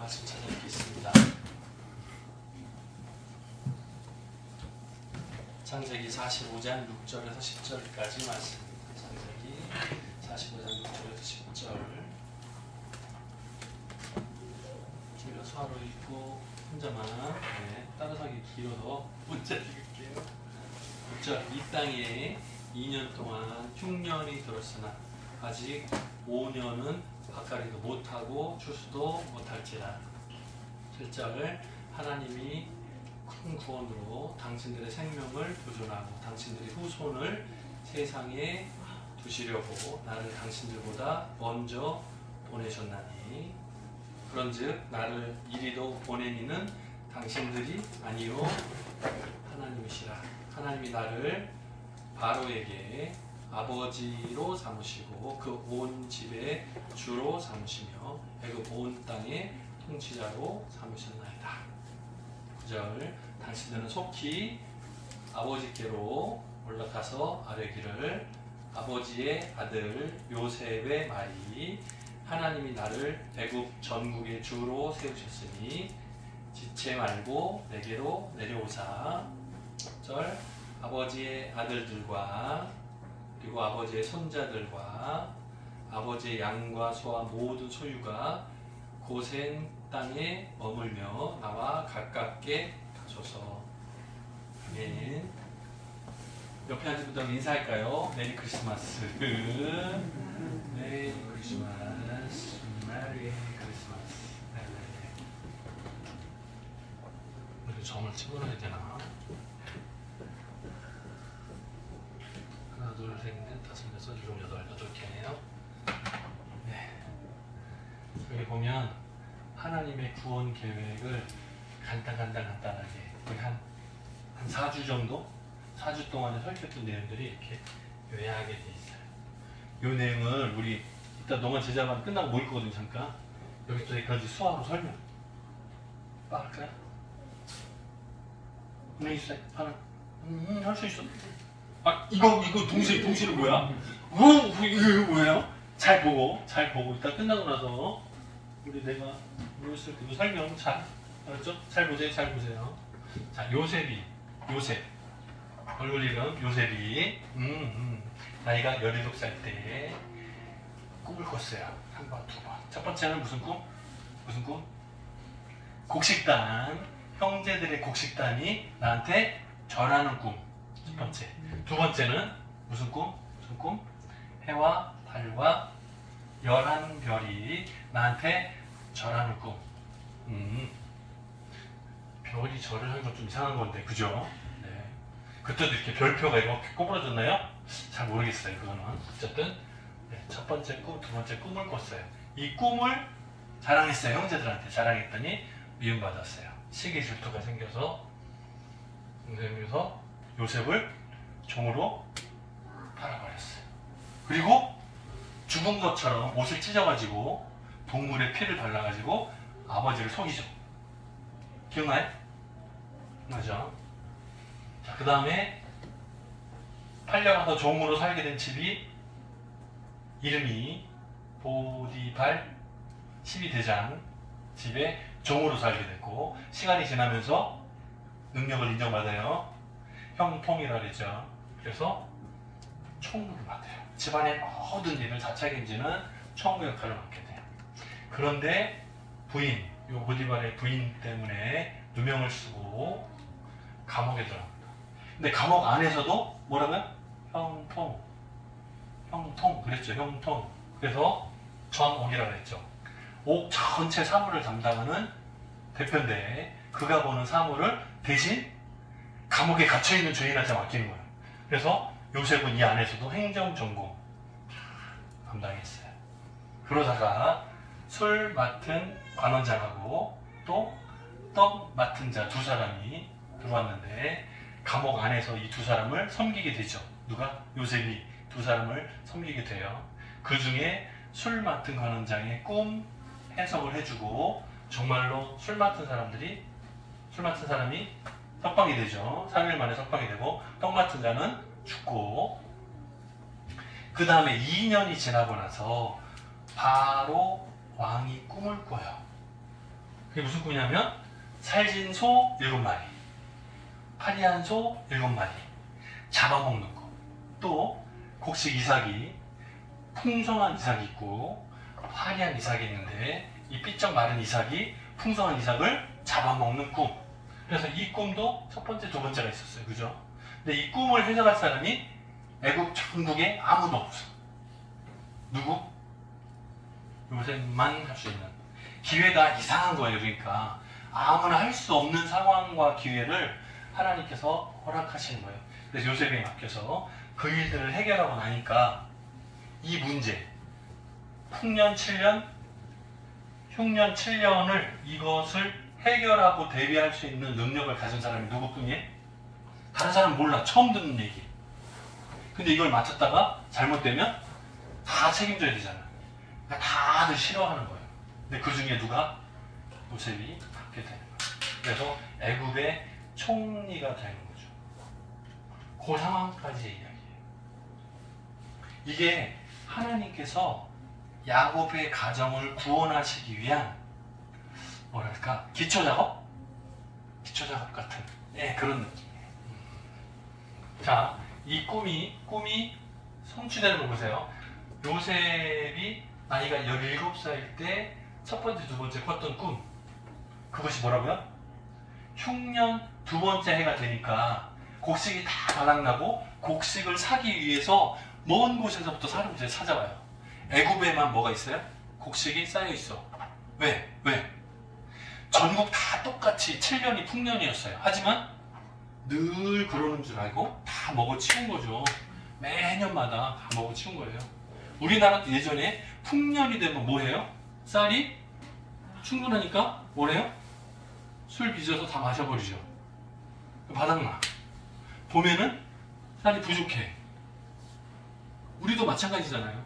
말씀 찾아뵙겠습니다. 창세기 45장 6절에서 10절까지 말씀. 창세기 45장 6절에서 10절. 저희가 수화로 읽고 혼자만 따라서기 길어도 문자 읽을게요. 6절. 이 땅에 2년 동안 흉년이 들었으나 아직 5년은 밭갈이도 못하고 추수도 못할지라. 7절. 하나님이 큰 구원으로 당신들의 생명을 보존하고 당신들의 후손을 세상에 두시려고 나를 당신들보다 먼저 보내셨나니 그런즉 나를 이리도 보내니는 당신들이 아니요 하나님이시라. 하나님이 나를 바로에게 아버지로 삼으시고 그 온 집의 주로 삼으시며 애굽 온 땅의 통치자로 삼으셨나이다. 9절. 당신들은 속히 아버지께로 올라가서 아뢰기를 아버지의 아들 요셉의 말이 하나님이 나를 애굽 전국의 주로 세우셨으니 지체 말고 내게로 내려오사. 10절. 아버지의 아들들과 그리고 아버지의 손자들과 아버지의 양과 소와 모든 소유가 고센 땅에 머물며 나와 가깝게 가소서. 아멘. 옆에 앉은 분들 인사할까요? 메리 크리스마스. 메리 크리스마스. 메리 크리스마스. 우리 점을 찍어놔야 되나? 하나, 둘, 셋, 넷, 다섯, 여섯, 일곱, 여덟, 8개네요. 네. 여기 보면 하나님의 구원 계획을 간단하게 거의 한 4주 정도? 4주 동안에 설명했던 내용들이 이렇게 요약하게 돼 있어요. 이 내용을 우리 이따 농원 제자반 끝나고 모일 거거든요. 잠깐 여기서 여기까지 수화로 설명 할까요? 네, 있어요. 하나 할 수 있어. 아 이거 동시는 뭐야? 이거 뭐예요? 잘 보고 이따 끝나고 나서 우리 내가 모였을 때 설명 잘 알았죠? 잘 보세요. 자, 요셉 얼굴 이름 요셉이 나이가 17살 때 꿈을 꿨어요. 한 번, 두 번. 첫 번째는 무슨 꿈? 곡식단, 형제들의 곡식단이 나한테 절하는 꿈. 첫 번째. 두 번째는 무슨 꿈? 해와 달과 11별이 나한테 절하는 꿈. 별이 절을 하는 건 좀 이상한 건데, 그죠? 네. 그때도 이렇게 별표가 이렇게 꼬부러졌나요? 잘 모르겠어요, 그거는. 어쨌든, 네, 첫 번째 꿈, 두 번째 꿈을 꿨어요. 이 꿈을 자랑했어요, 형제들한테. 자랑했더니 미움받았어요. 시기 질투가 생겨서, 요셉을 종으로 팔아버렸어요. 그리고 죽은 것처럼 옷을 찢어가지고 동물의 피를 발라가지고 아버지를 속이죠. 기억나요? 맞아. 자, 그 다음에 팔려가서 종으로 살게 된 집이 이름이 보디발 12대장 집에 종으로 살게 됐고 시간이 지나면서 능력을 인정받아요. 형통이라 그랬죠. 그래서 총무를 맡아요. 집안의 모든 일을 다 책임지는 총무 역할을 맡게 돼요. 그런데 부인, 요 보디발의 부인 때문에 누명을 쓰고 감옥에 들어갑니다. 근데 감옥 안에서도 뭐라고요? 형통 그랬죠. 형통. 그래서 전옥이라고 했죠. 옥 전체 사무를 담당하는 대표인데 그가 보는 사무를 대신 감옥에 갇혀있는 죄인한테 맡기는 거예요. 그래서 요셉은 이 안에서도 행정전공 담당했어요. 그러다가 술 맡은 관원장하고 또 떡 맡은 자 두 사람이 들어왔는데 감옥 안에서 이 두 사람을 섬기게 되죠. 누가? 요셉이 두 사람을 섬기게 돼요. 그 중에 술 맡은 관원장의 꿈 해석을 해주고 정말로 술 맡은 사람이 석방이 되죠. 3일 만에 석방이 되고 떡 맡은 자는 죽고 그 다음에 2년이 지나고 나서 바로 왕이 꿈을 꿔요. 그게 무슨 꿈이냐면 살진 소 7마리, 파리한 소 7마리 잡아먹는 꿈. 또 곡식 이삭이, 풍성한 이삭이 있고 화려한 이삭이 있는데 이 삐쩍 마른 이삭이 풍성한 이삭을 잡아먹는 꿈. 그래서 이 꿈도 첫 번째, 두 번째가 있었어요. 그죠? 근데 이 꿈을 해석할 사람이 애국 전국에 아무도 없어. 누구? 요새만 할 수 있는. 기회가 이상한 거예요. 그러니까 아무나 할 수 없는 상황과 기회를 하나님께서 허락하시는 거예요. 그래서 요셉에 맡겨서 그 일들을 해결하고 나니까 이 문제, 풍년 7년, 흉년 7년을 이것을 해결하고 대비할 수 있는 능력을 가진 사람이 누구뿐이에요? 다른 사람은 몰라. 처음 듣는 얘기. 근데 이걸 맞췄다가 잘못되면 다 책임져야 되잖아. 그러니까 다들 싫어하는 거예요. 근데 그 중에 누가? 요셉이 받게 되는 거예요. 그래서 애굽의 총리가 되는 거죠. 그 상황까지의 이야기예요. 이게 하나님께서 야곱의 가정을 구원하시기 위한 뭐랄까 기초작업? 기초작업 같은 그런 느낌이에요. 자, 이 꿈이 성취되는 거 보세요. 요셉이 나이가 17살일 때 첫 번째, 두 번째 꿨던 꿈, 그것이 뭐라고요? 흉년 두 번째 해가 되니까 곡식이 다 바닥나고 곡식을 사기 위해서 먼 곳에서부터 사람들이 찾아와요. 애굽에만 뭐가 있어요? 곡식이 쌓여 있어. 왜? 전국 다 똑같이 7년이 풍년이었어요. 하지만 늘 그러는 줄 알고 다 먹어치운 거죠. 매년마다 다 먹어치운 거예요. 우리나라도 예전에 풍년이 되면 뭐 해요? 쌀이 충분하니까 뭐래요? 술 빚어서 다 마셔버리죠. 바닥나. 봄에는 쌀이 부족해. 우리도 마찬가지잖아요.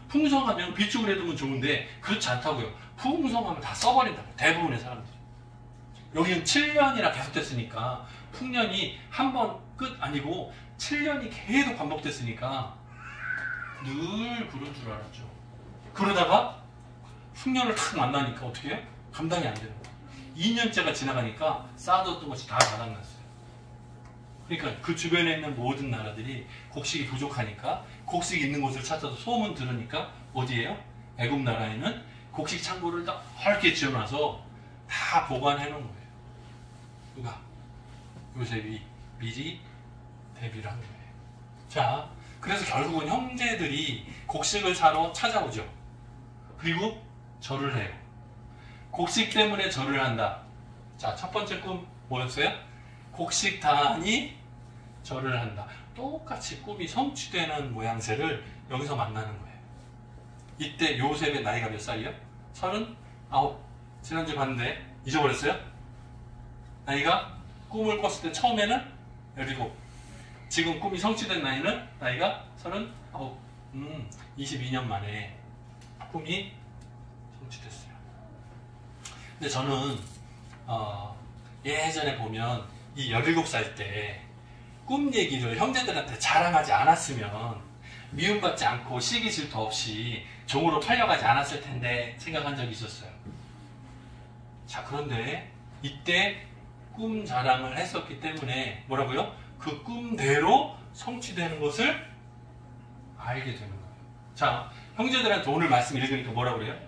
풍성하면 비축을 해두면 좋은데 그렇지 않다고요. 풍성하면 다 써버린다고. 대부분의 사람들이. 여기는 7년이나 계속됐으니까 풍년이 한 번 끝 아니고 7년이 계속 반복됐으니까 늘 그런 줄 알았죠. 그러다가 흉년을 탁 만나니까 어떻게 해요? 감당이 안 되는 거예요. 2년째가 지나가니까 쌓아뒀던 것이 다 바닥났어요. 그러니까 그 주변에 있는 모든 나라들이 곡식이 부족하니까 곡식 있는 곳을 찾아서 소문 들으니까 어디에요? 애굽 나라에는 곡식 창고를 넓게 지어놔서 다 보관해 놓은 거예요. 누가? 요셉이 미리 대비를 한 거예요. 자, 그래서 결국은 형제들이 곡식을 사러 찾아오죠. 그리고 절을 해요. 곡식 때문에 절을 한다. 자, 첫 번째 꿈 뭐였어요? 곡식단이 절을 한다. 똑같이 꿈이 성취되는 모양새를 여기서 만나는 거예요. 이때 요셉의 나이가 몇 살이요? 39. 지난주에 봤는데 잊어버렸어요? 나이가 꿈을 꿨을 때 처음에는 17. 지금 꿈이 성취된 나이는 나이가 39. 22년 만에 꿈이 성취됐어요. 근데 저는 예전에 보면 이 17살 때 꿈 얘기를 형제들한테 자랑하지 않았으면 미움받지 않고 시기 질투 없이 종으로 팔려가지 않았을 텐데 생각한 적이 있었어요. 자, 그런데 이때 꿈 자랑을 했었기 때문에 뭐라고요? 그 꿈대로 성취되는 것을 알게 되는 거예요. 자, 형제들한테 오늘 말씀 읽으니까 뭐라고 그래요?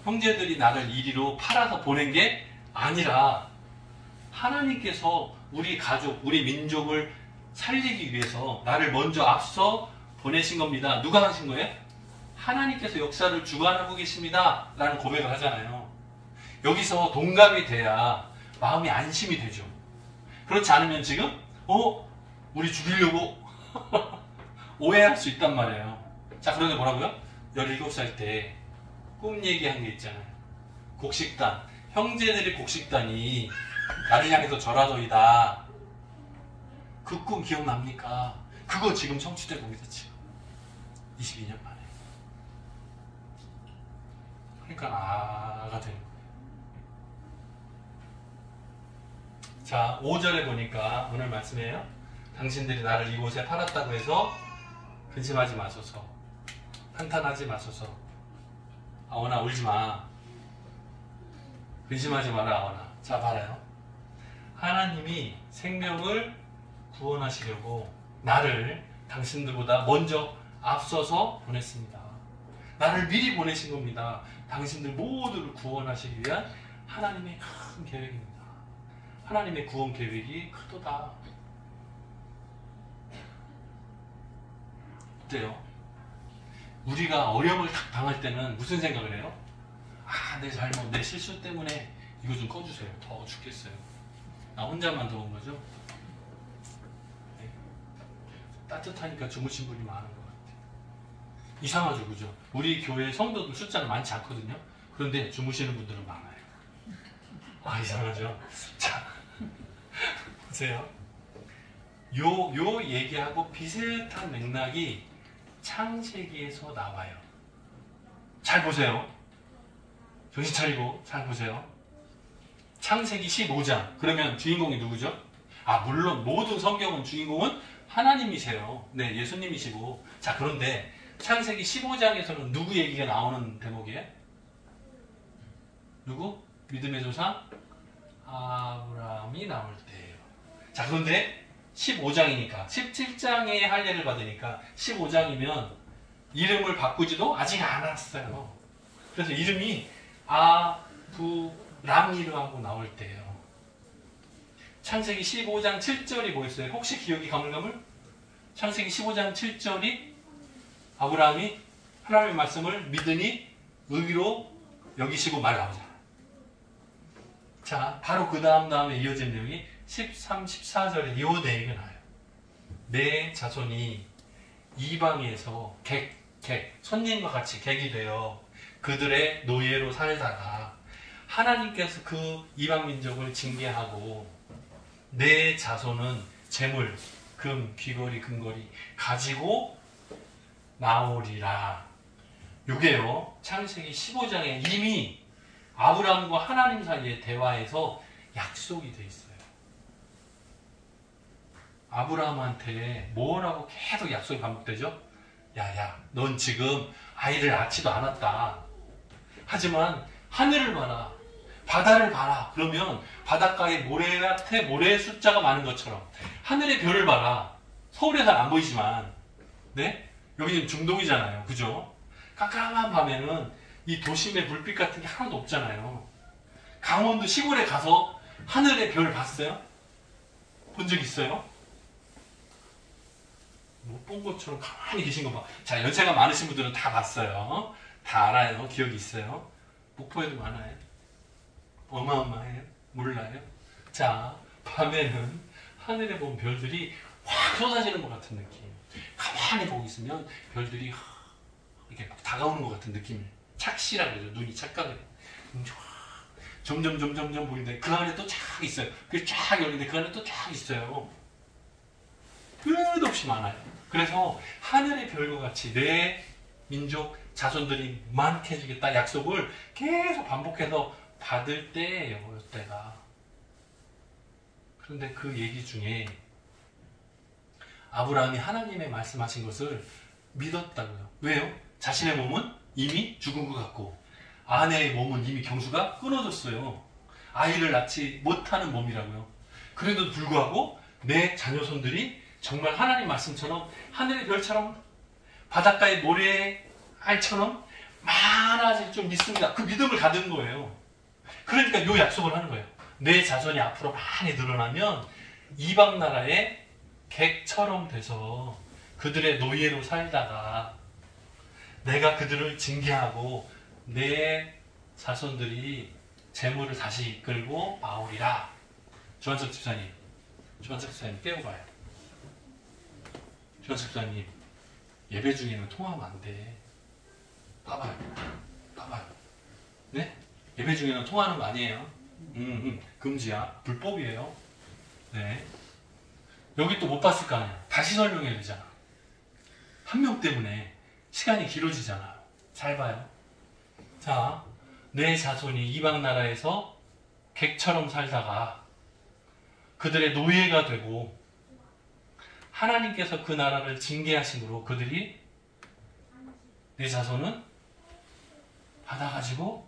형제들이 나를 이리로 팔아서 보낸 게 아니라 하나님께서 우리 가족, 우리 민족을 살리기 위해서 나를 먼저 앞서 보내신 겁니다. 누가 하신 거예요? 하나님께서 역사를 주관하고 계십니다. 라는 고백을 하잖아요. 여기서 동감이 돼야 마음이 안심이 되죠. 그렇지 않으면 지금 우리 죽이려고 오해할 수 있단 말이에요. 자, 그런데 뭐라고요? 17살 때 꿈 얘기한 게 있잖아요. 곡식단, 형제들의 곡식단이 나를 향해서 절하더이다. 그 꿈 기억납니까? 그거 지금 성취되고 있어, 지금 22년 만에. 그러니까 아가 되는 거예요. 자, 5절에 보니까 오늘 말씀이에요. 당신들이 나를 이곳에 팔았다고 해서 근심하지 마소서, 한탄하지 마소서. 아오나 울지 마. 근심하지 마라 아오나. 자 봐라요. 하나님이 생명을 구원하시려고 나를 당신들보다 먼저 앞서서 보냈습니다. 나를 미리 보내신 겁니다. 당신들 모두를 구원하시기 위한 하나님의 큰 계획입니다. 하나님의 구원 계획이 크도다. 어때요? 우리가 어려움을 딱 당할 때는 무슨 생각을 해요? 아, 내 잘못, 내 실수 때문에 이거 좀 꺼주세요. 더워 죽겠어요. 나 혼자만 더운 거죠? 네. 따뜻하니까 주무신 분이 많은 것 같아요. 이상하죠, 그죠? 우리 교회 성도들 숫자는 많지 않거든요. 그런데 주무시는 분들은 많아요. 아, 이상하죠? 자, 보세요. 요 얘기하고 비슷한 맥락이 창세기에서 나와요. 잘 보세요. 정신 차리고 잘 보세요. 창세기 15장. 그러면 주인공이 누구죠? 아, 물론 모든 성경은 주인공은 하나님이세요. 네, 예수님이시고. 자, 그런데 창세기 15장에서는 누구 얘기가 나오는 대목이에요? 누구? 믿음의 조상? 아브라함이 나올 때예요. 자, 그런데 15장이니까 17장에 할례를 받으니까 15장이면 이름을 바꾸지도 아직 않았어요. 그래서 이름이 아브람이라고 나올 때예요. 창세기 15장 7절이 뭐였어요? 혹시 기억이 가물가물? 창세기 15장 7절이 아브라함이 하나님의 말씀을 믿으니 의로 여기시고 말 나오잖아요. 자, 바로 그 다음에 이어진 내용이 13, 14절에 이 내용이 나와요. 내 자손이 이방에서 손님과 같이 객이 되어 그들의 노예로 살다가 하나님께서 그 이방 민족을 징계하고 내 자손은 재물, 금, 귀걸이, 금걸이 가지고 나오리라. 요게요, 창세기 15장에 이미 아브라함과 하나님 사이의 대화에서 약속이 돼 있어요. 아브라함한테 뭐라고 계속 약속이 반복되죠? 야야, 넌 지금 아이를 낳지도 않았다. 하지만 하늘을 봐라, 바다를 봐라. 그러면 바닷가에 모래밭에 모래의 숫자가 많은 것처럼 하늘의 별을 봐라. 서울에서는 안 보이지만, 네? 여기는 중동이잖아요. 그죠? 깜깜한 밤에는 이 도심의 불빛 같은 게 하나도 없잖아요. 강원도 시골에 가서 하늘의 별 봤어요? 본 적 있어요? 못 본 것처럼 가만히 계신 거 봐. 자, 연세가 많으신 분들은 다 봤어요. 다 알아요. 기억이 있어요. 목포에도 많아요. 어마어마해요. 몰라요. 자, 밤에는 하늘에 본 별들이 확 쏟아지는 것 같은 느낌. 가만히 보고 있으면 별들이 이렇게 막 다가오는 것 같은 느낌. 착시라고 그러죠. 눈이 착각을. 점점 보이는데 그 안에 또 쫙 있어요. 그게 쫙 열리는데 그 안에 또 쫙 있어요. 끝없이 많아요. 그래서 하늘의 별과 같이 내 민족 자손들이 많게 해주겠다 약속을 계속 반복해서 받을 때예요. 때가. 그런데 그 얘기 중에 아브라함이 하나님의 말씀하신 것을 믿었다고요. 왜요? 자신의 몸은 이미 죽은 것 같고 아내의 몸은 이미 경수가 끊어졌어요. 아이를 낳지 못하는 몸이라고요. 그래도 불구하고 내 자녀손들이 정말 하나님 말씀처럼 하늘의 별처럼 바닷가의 모래알처럼 많아질 줄 믿습니다. 그 믿음을 가진 거예요. 그러니까 이 약속을 하는 거예요. 내 자손이 앞으로 많이 늘어나면 이방 나라의 객처럼 돼서 그들의 노예로 살다가 내가 그들을 징계하고 내 자손들이 재물을 다시 이끌고 나오리라. 조한석 집사님 깨고 가요. 조한석 집사님, 예배 중에는 통화하면 안 돼. 봐봐요. 네? 예배 중에는 통화하는 거 아니에요. 금지야. 불법이에요. 네. 여기 또 못 봤을 거 아니야. 다시 설명해야 되잖아. 한 명 때문에 시간이 길어지잖아요. 잘 봐요. 자, 내 자손이 이방 나라에서 객처럼 살다가 그들의 노예가 되고 하나님께서 그 나라를 징계하심으로 그들이 내 자손은 받아가지고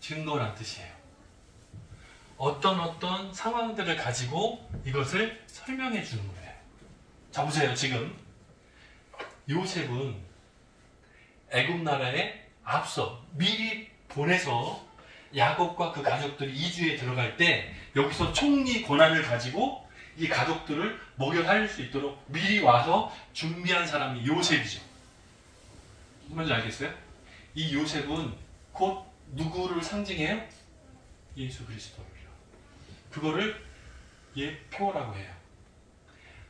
증거란 뜻이에요. 어떤 상황들을 가지고 이것을 설명해 주는 거예요. 자, 보세요. 지금 요셉은 애굽 나라에 앞서 미리 보내서 야곱과 그 가족들이 이주에 들어갈 때 여기서 총리 권한을 가지고 이 가족들을 먹여 살릴 수 있도록 미리 와서 준비한 사람이 요셉이죠. 뭔지 알겠어요? 이 요셉은 곧 누구를 상징해요? 예수 그리스도를. 그거를 예표라고 해요.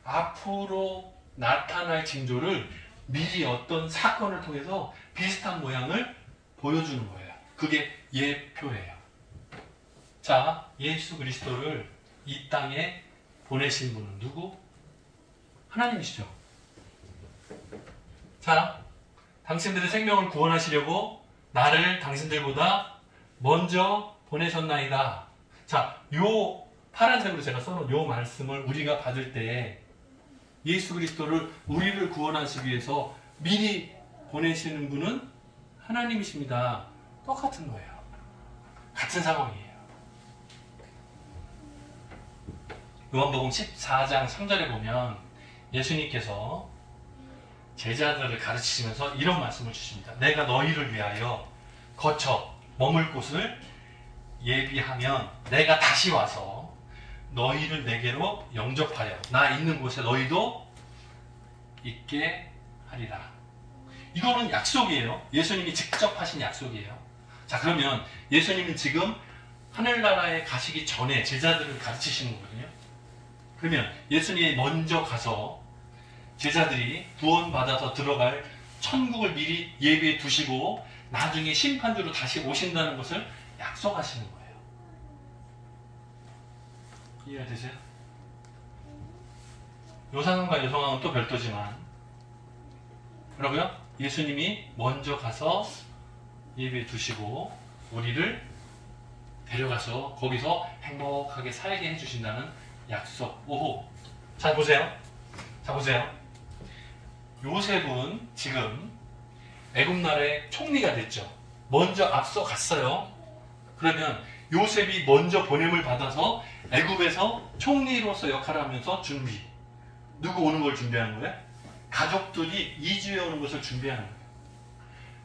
앞으로 나타날 징조를 미리 어떤 사건을 통해서 비슷한 모양을 보여주는 거예요. 그게 예표예요. 자, 예수 그리스도를 이 땅에 보내신 분은 누구? 하나님이시죠. 자, 당신들의 생명을 구원하시려고 나를 당신들보다 먼저 보내셨나이다. 자, 요 파란색으로 제가 써놓은 요 말씀을 우리가 받을 때 예수 그리스도를 우리를 구원하시기 위해서 미리 보내시는 분은 하나님이십니다. 똑같은 거예요. 같은 상황이에요. 요한복음 14장 3절에 보면 예수님께서 제자들을 가르치시면서 이런 말씀을 주십니다. 내가 너희를 위하여 거쳐 머물 곳을 예비하면 내가 다시 와서 너희를 내게로 영접하여 나 있는 곳에 너희도 있게 하리라. 이거는 약속이에요. 예수님이 직접 하신 약속이에요. 자, 그러면 예수님은 지금 하늘나라에 가시기 전에 제자들을 가르치시는 거거든요. 그러면 예수님이 먼저 가서 제자들이 구원받아서 들어갈 천국을 미리 예비해 두시고 나중에 심판주로 다시 오신다는 것을 약속하시는 거예요. 이해가 되세요? 요상황과 여성황은 또 별도지만 뭐라고요? 예수님이 먼저 가서 예비해 두시고 우리를 데려가서 거기서 행복하게 살게 해주신다는 약속. 오호. 자, 보세요. 자, 보세요. 요셉은 지금 애굽 나라의 총리가 됐죠. 먼저 앞서 갔어요. 그러면 요셉이 먼저 보냄을 받아서 애굽에서 총리로서 역할을 하면서 준비. 누구 오는 걸 준비하는 거예요? 가족들이 이주해 오는 것을 준비하는 거예요.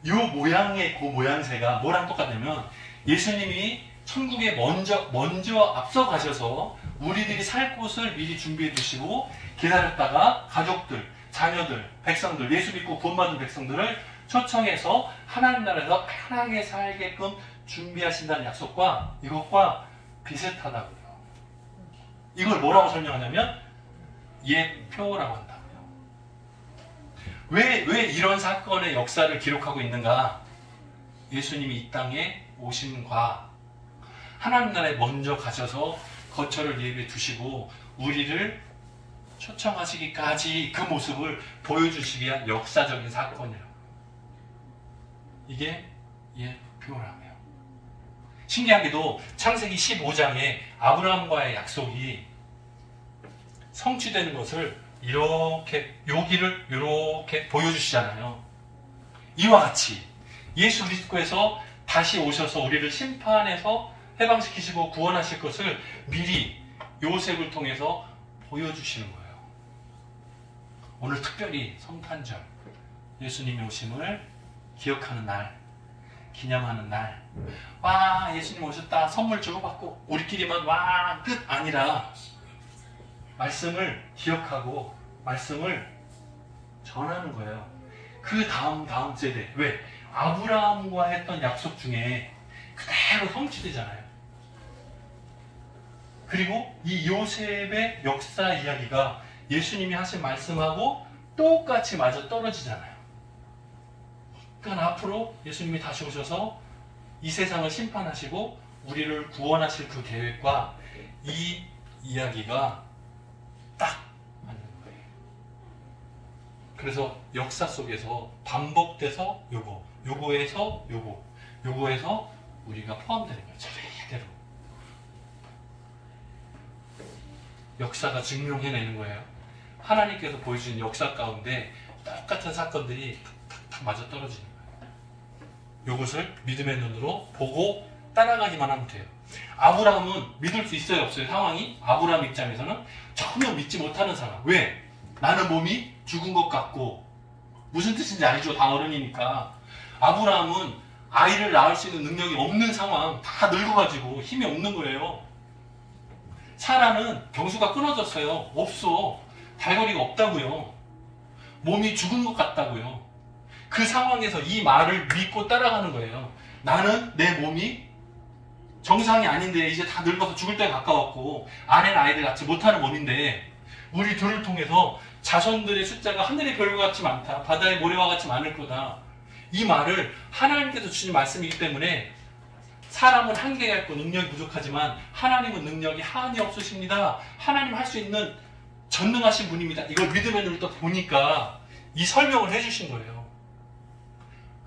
요 모양의 그 모양새가 뭐랑 똑같냐면 예수님이 천국에 먼저 앞서 가셔서 우리들이 살 곳을 미리 준비해 두시고 기다렸다가 가족들, 자녀들, 백성들, 예수 믿고 구원받은 백성들을 초청해서 하나님 나라에서 편하게 살게끔 준비하신다는 약속과 이것과 비슷하다고요. 이걸 뭐라고 설명하냐면 예표라고 한다고요. 왜 이런 사건의 역사를 기록하고 있는가? 예수님이 이 땅에 오심과 하나님 나라에 먼저 가셔서 거처를 예비해 두시고 우리를 초청하시기까지 그 모습을 보여주시기 위한 역사적인 사건이라고. 이게 예표라고요. 신기하게도 창세기 15장에 아브라함과의 약속이 성취되는 것을 이렇게 여기를 이렇게 보여주시잖아요. 이와 같이 예수 그리스도께서 다시 오셔서 우리를 심판해서 해방시키시고 구원하실 것을 미리 요셉을 통해서 보여주시는 거예요. 오늘 특별히 성탄절 예수님이 오심을 기억하는 날, 기념하는 날. 와, 예수님 오셨다, 선물 주고받고 우리끼리만 와, 끝 아니라 말씀을 기억하고 말씀을 전하는 거예요. 그 다음 세대. 왜? 아브라함과 했던 약속 중에 그대로 성취되잖아요. 그리고 이 요셉의 역사 이야기가 예수님이 하신 말씀하고 똑같이 맞아 떨어지잖아요. 그러니까 앞으로 예수님이 다시 오셔서 이 세상을 심판하시고 우리를 구원하실 그 계획과 이 이야기가 딱 맞는 거예요. 그래서 역사 속에서 반복돼서 요거에서 요거에서 우리가 포함되는 거예요. 제대로. 역사가 증명해내는 거예요. 하나님께서 보여주신 역사 가운데 똑같은 사건들이 탁탁탁 맞아 떨어지는 거예요. 이것을 믿음의 눈으로 보고 따라가기만 하면 돼요. 아브라함은 믿을 수 있어요, 없어요? 상황이? 아브라함 입장에서는 전혀 믿지 못하는 상황. 왜? 나는 몸이 죽은 것 같고, 무슨 뜻인지 알죠? 다 어른이니까. 아브라함은 아이를 낳을 수 있는 능력이 없는 상황, 다 늙어가지고 힘이 없는 거예요. 사라는 경수가 끊어졌어요. 없어. 발걸이가 없다고요. 몸이 죽은 것 같다고요. 그 상황에서 이 말을 믿고 따라가는 거예요. 나는 내 몸이 정상이 아닌데 이제 다 늙어서 죽을 때가 가까웠고 아내는 아이를 낳지 못하는 몸인데 우리 둘을 통해서 자손들의 숫자가 하늘의 별과 같이 많다. 바다의 모래와 같이 많을 거다. 이 말을 하나님께서 주신 말씀이기 때문에 사람은 한계가 있고 능력이 부족하지만 하나님은 능력이 한이 없으십니다. 하나님 할 수 있는 전능하신 분입니다. 이걸 믿음의 눈으로 또 보니까 이 설명을 해주신 거예요.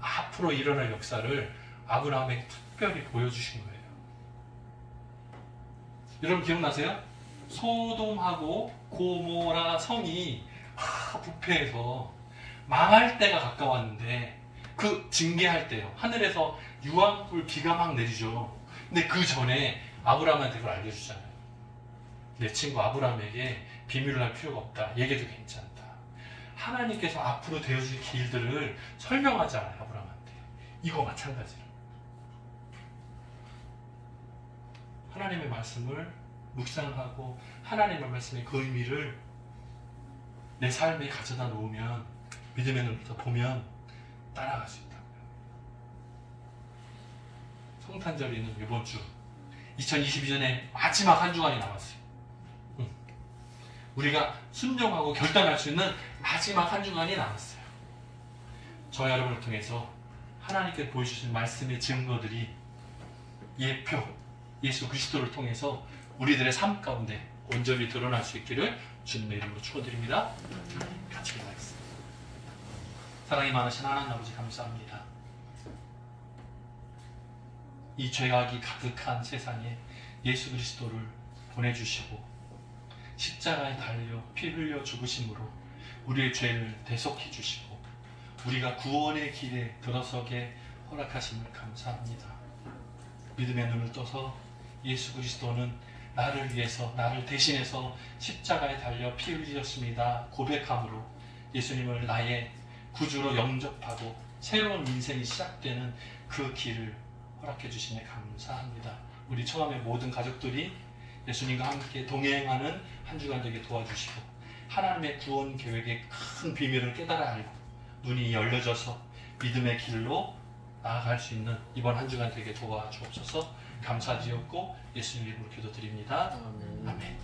앞으로 일어날 역사를 아브라함에게 특별히 보여주신 거예요. 여러분 기억나세요? 소돔하고 고모라 성이 부패해서 망할 때가 가까웠는데 그 징계할 때요. 하늘에서 유황불 비가 막 내리죠. 근데 그 전에 아브라함한테 그걸 알려주잖아요. 내 친구 아브라함에게 비밀을 할 필요가 없다. 얘기해도 괜찮다. 하나님께서 앞으로 되어질 길들을 설명하잖아요. 아브라함한테. 이거 마찬가지로. 하나님의 말씀을 묵상하고 하나님의 말씀의 그 의미를 내 삶에 가져다 놓으면 믿음의 눈으로 보면 따라갈 수 있다고요. 성탄절이는 이번 주 2022년에 마지막 한 주간이 남았어요. 우리가 순종하고 결단할 수 있는 마지막 한 주간이 남았어요. 저 여러분을 통해서 하나님께 보여주신 말씀의 증거들이 예표, 예수 그리스도를 통해서 우리들의 삶 가운데 온전히 드러날 수 있기를 주님의 이름으로 축원드립니다. 같이 기도하겠습니다. 사랑이 많으신 하나님 아버지 감사합니다. 이 죄악이 가득한 세상에 예수 그리스도를 보내주시고 십자가에 달려 피 흘려 죽으심으로 우리의 죄를 대속해 주시고 우리가 구원의 길에 들어서게 허락하심을 감사합니다. 믿음의 눈을 떠서 예수 그리스도는 나를 위해서 나를 대신해서 십자가에 달려 피 흘리셨습니다. 고백함으로 예수님을 나의 구주로 영접하고 새로운 인생이 시작되는 그 길을 허락해 주시니 감사합니다. 우리 처음에 모든 가족들이 예수님과 함께 동행하는 한 주간 되게 도와주시고 하나님의 구원 계획의 큰 비밀을 깨달아 알고 눈이 열려져서 믿음의 길로 나아갈 수 있는 이번 한 주간 되게 도와주옵소서. 감사드렸고 예수님 이름으로 기도드립니다. 아멘.